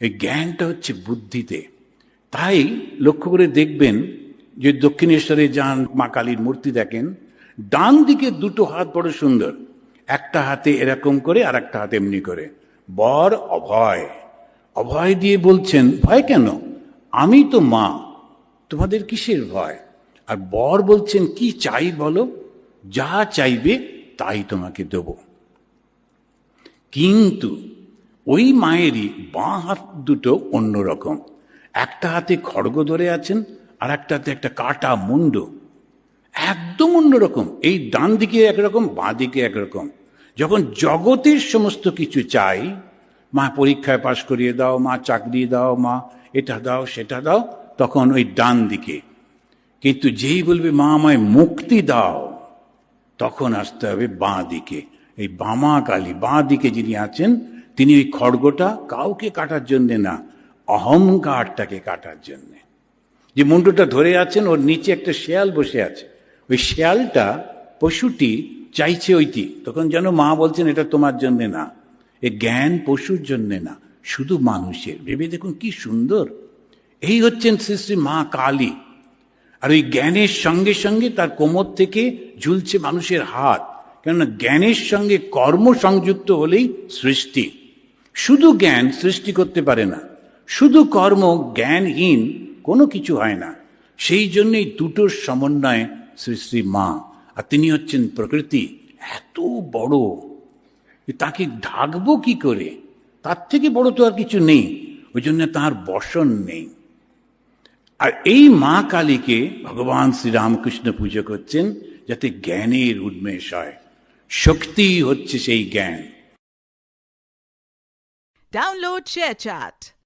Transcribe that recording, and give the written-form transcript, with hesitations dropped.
এই জ্ঞানটা হচ্ছে বুদ্ধিতে। তাই লক্ষ্য করে দেখবেন যে দক্ষিণেশ্বরে যান, মা কালীর মূর্তি দেখেন, ডান দিকে দুটো হাত বড় সুন্দর, একটা হাতে এরকম করে আর একটা হাতে এমনি করে। বর অভয়, অভয় দিয়ে বলছেন ভয় কেন, আমি তো মা, তোমাদের কিসের ভয়? আর বর বলছেন কি চাই বলো, যা চাইবে তাই তোমাকে দেব। কিন্তু ওই মায়েরই বাঁ হাত দুটো অন্যরকম, একটা হাতে খড়গ ধরে আছেন আর একটা হাতে একটা কাটা মুন্ড, একদম অন্যরকম। এই ডান দিকে একরকম, বাঁ দিকে একরকম। যখন জগতের সমস্ত কিছু চাই, মা পরীক্ষায় পাশ করিয়ে দাও, মা চাকরি দাও, মা এটা দাও সেটা দাও, তখন ওই ডান দিকে। কিন্তু যেই বলবে মা আমায় মুক্তি দাও, তখন আসতে হবে বাঁ দিকে। এই বামা কালী বাঁ দিকে যিনি আছেন, তিনি ওই খড়গটা কাউকে কাটার জন্যে না, অহংকারটাকে কাটার জন্যে। যে মুন্ডটা ধরে আছেন, ওর নিচে একটা শেয়াল বসে আছে, ওই শেয়ালটা পশুটি চাইছে ওইটি, তখন যেন মা বলছেন এটা তোমার জন্যে না, এ জ্ঞান পশুর জন্যে না, শুধু মানুষের। ভেবে দেখুন কি সুন্দর। এই হচ্ছেন শ্রী শ্রী মা কালী। আর ওই জ্ঞানের সঙ্গে সঙ্গে তার কোমর থেকে ঝুলছে মানুষের হাত, কেননা জ্ঞানের সঙ্গে কর্ম সংযুক্ত হলেই সৃষ্টি। শুধু জ্ঞান সৃষ্টি করতে পারে না, শুধু কর্ম জ্ঞানহীন কোনো কিছু হয় না। সেই জন্যই দুটোর সমন্বয়ে শ্রী শ্রী মা। আর তিনি হচ্ছেন প্রকৃতি, এত বড়, তাকে ঢাকবো কি করে, তার থেকে বড় তো আর কিছু নেই, ওই জন্য তাঁর বসন নেই। আর এই মা কালীকে ভগবান শ্রীরামকৃষ্ণ পুজো করছেন যাতে জ্ঞানের উন্মেষ হয়। শক্তি হচ্ছে সেই জ্ঞান। Download ShareChat.